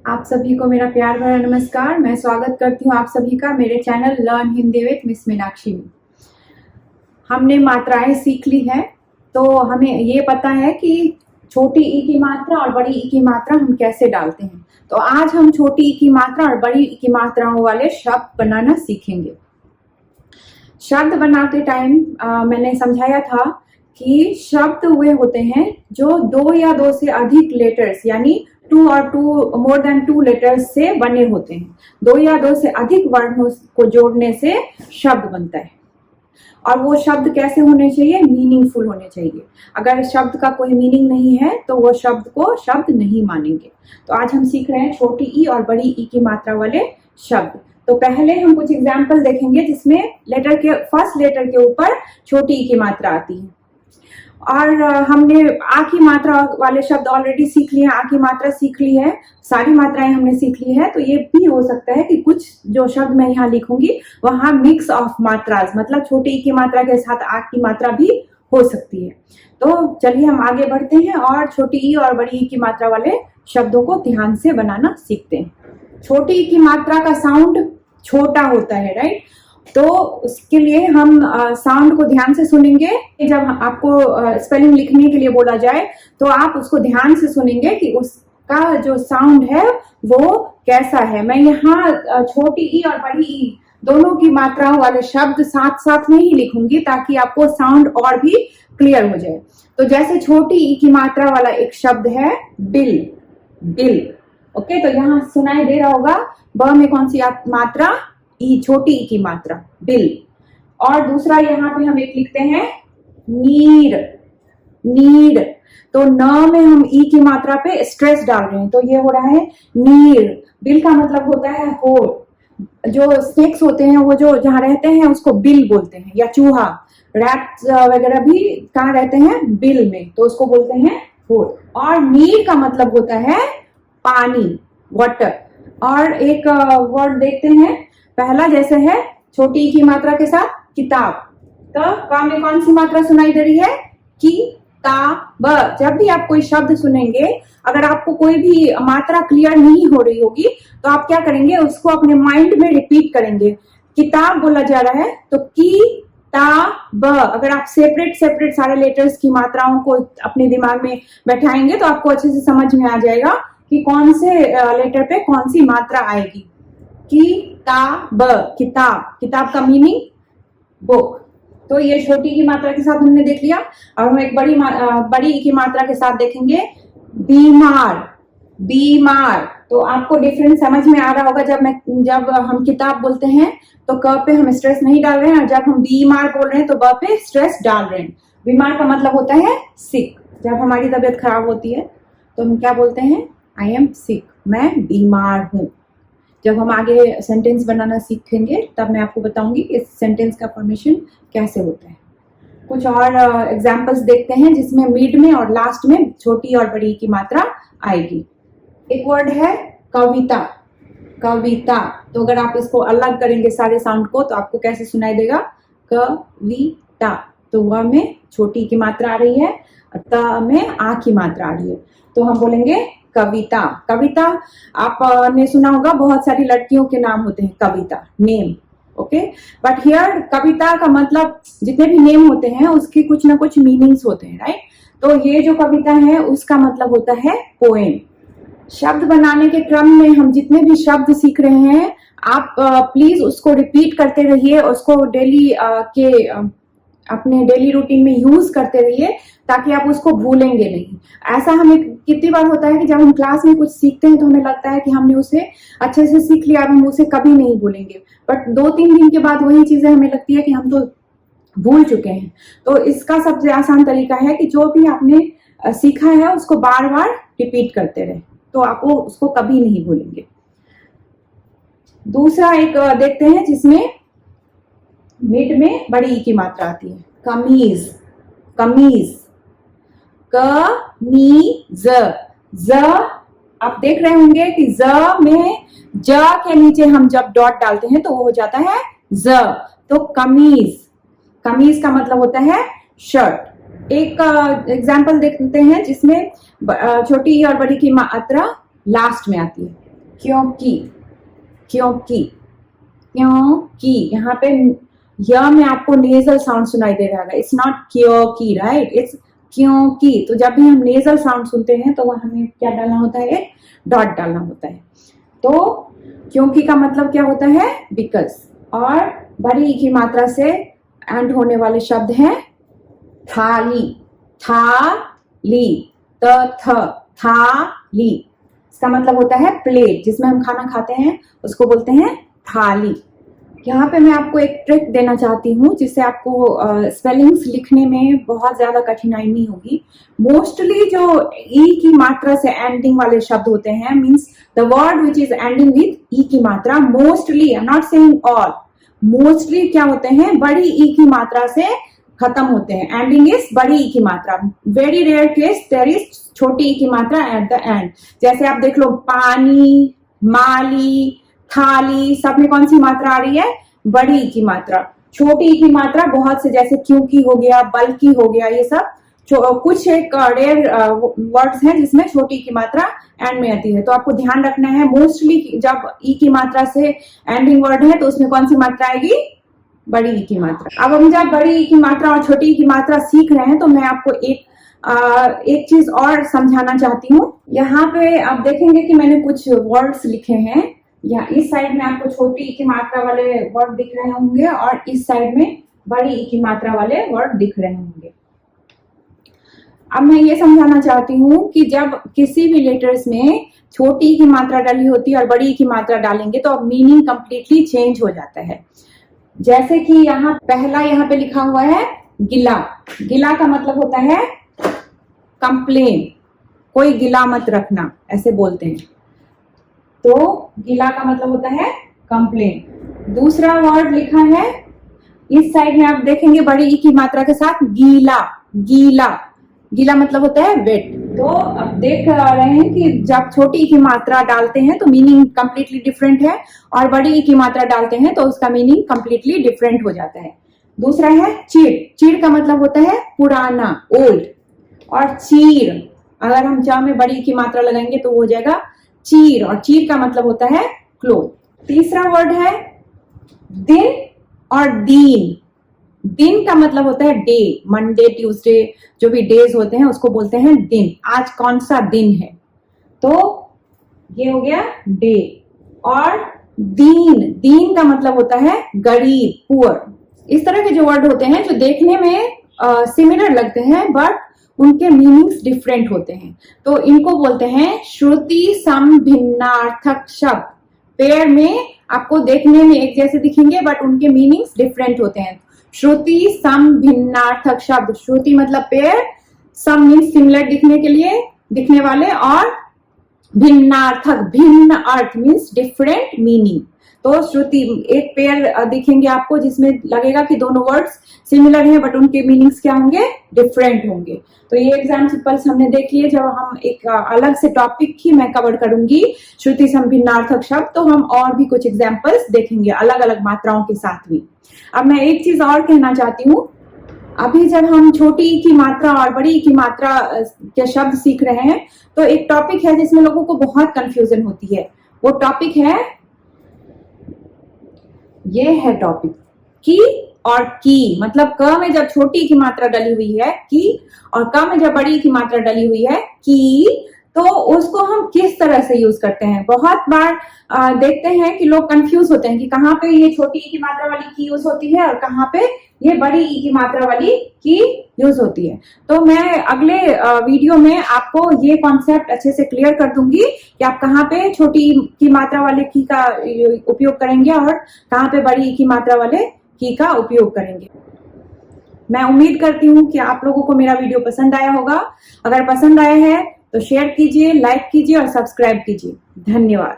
आप सभी को मेरा प्यार भरा नमस्कार। मैं स्वागत करती हूँ आप सभी का मेरे channel learn Hindi with miss Meenakshi में। हमने मात्राएं सीख ली हैं, तो हमें ये पता है कि छोटी ई की मात्रा और बड़ी ई की मात्रा हम कैसे डालते हैं। तो आज हम छोटी ई की मात्रा और बड़ी ई की मात्राओं वाले शब्द बनाना सीखेंगे। शब्द बनाते टाइम मैंने समझाया था कि शब्द वे होते हैं जो दो या दो से अधिक लेटर्स यानी मोर देन टू लेटर्स से बने होते हैं। दो या दो से अधिक वर्णों को जोड़ने से शब्द बनता है। और वो शब्द कैसे होने चाहिए? मीनिंगफुल होने चाहिए। अगर शब्द का कोई मीनिंग नहीं है तो वो शब्द को शब्द नहीं मानेंगे। तो आज हम सीख रहे हैं छोटी ई और बड़ी ई की मात्रा वाले शब्द। तो पहले हम कुछ एग्जाम्पल देखेंगे जिसमें फर्स्ट लेटर के ऊपर छोटी ई की मात्रा आती है। और हमने आ की मात्रा वाले शब्द ऑलरेडी सीख लिए हैं। आ की मात्रा सीख ली है, सारी मात्राएं हमने सीख ली है। तो ये भी हो सकता है कि कुछ जो शब्द मैं यहाँ लिखूंगी वहां मिक्स ऑफ मात्रास, मतलब छोटी ई की मात्रा के साथ आ की मात्रा भी हो सकती है। तो चलिए हम आगे बढ़ते हैं और छोटी ई और बड़ी ई की मात्रा वाले शब्दों को ध्यान से बनाना सीखते हैं। छोटी ई की मात्रा का साउंड छोटा होता है, राइट? तो उसके लिए हम साउंड को ध्यान से सुनेंगे। जब आपको स्पेलिंग लिखने के लिए बोला जाए तो आप उसको ध्यान से सुनेंगे कि उसका जो साउंड है वो कैसा है। मैं यहाँ छोटी ई और बड़ी ई दोनों की मात्राओं वाले शब्द साथ साथ में ही लिखूंगी ताकि आपको साउंड और भी क्लियर हो जाए। तो जैसे छोटी ई की मात्रा वाला एक शब्द है बिल, बिल। ओके, तो यहाँ सुनाई दे रहा होगा ब में कौन सी मात्रा? ई, छोटी ई की मात्रा, बिल। और दूसरा यहाँ पे हम एक लिखते हैं नीड, नीड। तो न में हम ई की मात्रा पे स्ट्रेस डाल रहे हैं, तो ये हो रहा है नीड। बिल का मतलब होता है होल। जो स्नेक्स होते हैं वो जो जहाँ रहते हैं उसको बिल बोलते हैं, या चूहा, रैट्स वगैरह भी कहाँ रहते हैं? बिल में, तो उसको बोलते हैं होल। और नीड का मतलब होता है पानी, वाटर। और एक वर्ड देखते हैं, पहला जैसे है छोटी ई की मात्रा के साथ किताब। तो का में कौन सी मात्रा सुनाई दे रही है? किताब। जब भी आप कोई शब्द सुनेंगे, अगर आपको कोई भी मात्रा क्लियर नहीं हो रही होगी तो आप क्या करेंगे? उसको अपने माइंड में रिपीट करेंगे। किताब बोला जा रहा है तो किताब। अगर आप सेपरेट सेपरेट सारे लेटर्स की मात्राओं को अपने दिमाग में बैठाएंगे तो आपको अच्छे से समझ में आ जाएगा कि कौन से लेटर पे कौन सी मात्रा आएगी। किताब, किताब, किताब का मीनिंग बुक। तो ये छोटी की मात्रा के साथ हमने देख लिया। और हम एक बड़ी की मात्रा के साथ देखेंगे बीमार, बीमार। तो आपको डिफरेंस समझ में आ रहा होगा। जब हम किताब बोलते हैं तो क पे हम स्ट्रेस नहीं डाल रहे हैं, और जब हम बीमार बोल रहे हैं तो ब पे स्ट्रेस डाल रहे हैं। बीमार का मतलब होता है सिक। जब हमारी तबीयत खराब होती है तो हम क्या बोलते हैं? आई एम सिक, मैं बीमार हूं। जब हम आगे सेंटेंस बनाना सीखेंगे तब मैं आपको बताऊंगी कि इस सेंटेंस का फॉर्मेशन कैसे होता है। कुछ और एग्जांपल्स देखते हैं जिसमें मिड में और लास्ट में छोटी और बड़ी की मात्रा आएगी। एक वर्ड है कविता, कविता। तो अगर आप इसको अलग करेंगे सारे साउंड को तो आपको कैसे सुनाई देगा? कविता। तो वह में छोटी की मात्रा आ रही है और त में आ की मात्रा आ रही है, तो हम बोलेंगे कविता। कविता आपने सुना होगा, बहुत सारी लड़कियों के नाम होते हैं कविता, नेम। ओके, बट हियर कविता का मतलब जितने भी नेम होते हैं उसके कुछ ना कुछ मीनिंग्स होते हैं, राइट? तो ये जो कविता है उसका मतलब होता है पोएम। शब्द बनाने के क्रम में हम जितने भी शब्द सीख रहे हैं आप प्लीज उसको रिपीट करते रहिए, उसको अपने डेली रूटीन में यूज करते रहिए ताकि आप उसको भूलेंगे नहीं। ऐसा हमें कितनी बार होता है कि जब हम क्लास में कुछ सीखते हैं तो हमें लगता है कि हमने उसे अच्छे से सीख लिया, अब हम उसे कभी नहीं भूलेंगे। बट 2-3 दिन के बाद वही चीजें हमें लगती है कि हम तो भूल चुके हैं। तो इसका सबसे आसान तरीका है कि जो भी आपने सीखा है उसको बार बार रिपीट करते रहे, तो आपको उसको कभी नहीं भूलेंगे। दूसरा एक देखते हैं जिसमें मिड में बड़ी ई की मात्रा आती है, कमीज, कमीज, कमीज। ज आप देख रहे होंगे कि ज में ज के नीचे हम जब डॉट डालते हैं तो वो हो जाता है ज। तो कमीज, कमीज का मतलब होता है शर्ट। एक एग्जाम्पल देखते हैं जिसमें छोटी और बड़ी की मात्रा लास्ट में आती है। क्योंकि, क्योंकि, क्योंकि, यहाँ पे य में आपको नेजल साउंड सुनाई दे रहा है, इट्स नॉट क्योंकि, राइट, इट्स क्योंकि। तो जब भी हम नेजल साउंड सुनते हैं तो वह हमें क्या डालना होता है, एक डॉट डालना होता है। तो क्योंकि का मतलब क्या होता है, बिकॉज। और बड़ी ई की मात्रा से एंड होने वाले शब्द हैं थाली, थाली, थाली, इसका मतलब होता है प्लेट, जिसमें हम खाना खाते हैं उसको बोलते हैं थाली। यहाँ पे मैं आपको एक ट्रिक देना चाहती हूँ जिससे आपको स्पेलिंग्स लिखने में बहुत ज्यादा कठिनाई नहीं होगी। मोस्टली जो ई की मात्रा से एंडिंग वाले शब्द होते हैं, means the word which is ending with ई की मात्रा, mostly, I am not saying all, mostly क्या होते हैं, बड़ी ई की मात्रा से खत्म होते हैं, एंडिंग इज बड़ी ई की मात्रा। Very rare case there is छोटी ई की मात्रा एट द एंड। जैसे आप देख लो, पानी, माली, थाली, सब में कौन सी मात्रा आ रही है, बड़ी ई की मात्रा। छोटी ई की मात्रा बहुत से, जैसे क्योंकि हो गया, बल्कि हो गया, ये सब कुछ एक रेयर वर्ड्स हैं जिसमें छोटी की मात्रा एंड में आती है। तो आपको ध्यान रखना है, मोस्टली जब ई की मात्रा से एंडिंग वर्ड है तो उसमें कौन सी मात्रा आएगी, बड़ी ई की मात्रा। अब हम जब बड़ी ई की मात्रा और छोटी ई की मात्रा सीख रहे हैं तो मैं आपको एक चीज और समझाना चाहती हूँ। यहाँ पे आप देखेंगे कि मैंने कुछ वर्ड्स लिखे हैं, या इस साइड में आपको छोटी ई की मात्रा वाले वर्ड दिख रहे होंगे और इस साइड में बड़ी ई की मात्रा वाले वर्ड दिख रहे होंगे। अब मैं ये समझाना चाहती हूँ कि जब किसी भी लेटर्स में छोटी ई की मात्रा डाली होती है और बड़ी ई की मात्रा डालेंगे तो मीनिंग कंप्लीटली चेंज हो जाता है। जैसे कि यहाँ पहला यहाँ पे लिखा हुआ है गिला, गिला का मतलब होता है कंप्लेन, कोई गिला मत रखना, ऐसे बोलते हैं। तो गीला का मतलब होता है कंप्लेन। दूसरा वर्ड लिखा है इस साइड में, आप देखेंगे बड़ी ई की मात्रा के साथ गीला, गीला, गीला मतलब होता है वेट। तो अब देख रहे हैं कि जब छोटी ई की मात्रा डालते हैं तो मीनिंग कंप्लीटली डिफरेंट है, और बड़ी ई की मात्रा डालते हैं तो उसका मीनिंग कंप्लीटली डिफरेंट हो जाता है। दूसरा है चीड़, चीड़ का मतलब होता है पुराना, ओल्ड। और चीर, अगर हम चा में बड़ी ई की मात्रा लगाएंगे तो वो हो जाएगा चीर, और चीर का मतलब होता है क्लोथ। तीसरा वर्ड है दिन और दीन। दिन का मतलब होता है डे, मंडे, ट्यूसडे, जो भी डेज होते हैं उसको बोलते हैं दिन। आज कौन सा दिन है, तो ये हो गया डे। और दीन, दीन का मतलब होता है गरीब, पुअर। इस तरह के जो वर्ड होते हैं जो देखने में सिमिलर लगते हैं बट उनके मीनिंग्स डिफरेंट होते हैं, तो इनको बोलते हैं श्रुति समभिन्नार्थक शब्द। पेयर में आपको देखने में एक जैसे दिखेंगे बट उनके मीनिंग्स डिफरेंट होते हैं। श्रुति समभिन्नार्थक शब्द, श्रुति मतलब पेयर, सम मीन्स सिमिलर दिखने के लिए, दिखने वाले, और भिन्नार्थक, भिन्न अर्थ मीन्स डिफरेंट मीनिंग। तो श्रुति एक पेयर दिखेंगे आपको जिसमें लगेगा कि दोनों वर्ड्स सिमिलर हैं बट उनके मीनिंग्स क्या होंगे, डिफरेंट होंगे। तो ये एग्जाम्पल्स हमने देख लिए। जब हम एक अलग से टॉपिक ही मैं कवर करूंगी श्रुति समभिन्नार्थक शब्द, तो हम और भी कुछ एग्जाम्पल्स देखेंगे अलग अलग मात्राओं के साथ भी। अब मैं एक चीज और कहना चाहती हूँ, अभी जब हम छोटी ई की मात्रा और बड़ी ई की मात्रा के शब्द सीख रहे हैं तो एक टॉपिक है जिसमें लोगों को बहुत कंफ्यूजन होती है। वो टॉपिक है, ये है टॉपिक की और की। मतलब क में जब छोटी की मात्रा डली हुई है की, और क में जब बड़ी की मात्रा डली हुई है की, तो उसको हम किस तरह से यूज करते हैं। बहुत बार देखते हैं कि लोग कंफ्यूज होते हैं कि कहाँ पे ये छोटी ई की मात्रा वाली की यूज होती है और कहाँ पे ये बड़ी ई की मात्रा वाली की यूज होती है। तो मैं अगले वीडियो में आपको ये कॉन्सेप्ट अच्छे से क्लियर कर दूंगी कि आप कहाँ पे छोटी ई की मात्रा वाले की का उपयोग करेंगे और कहाँ पे बड़ी ई की मात्रा वाले की का उपयोग करेंगे। मैं उम्मीद करती हूँ कि आप लोगों को मेरा वीडियो पसंद आया होगा। अगर पसंद आया है तो शेयर कीजिए, लाइक कीजिए और सब्सक्राइब कीजिए। धन्यवाद।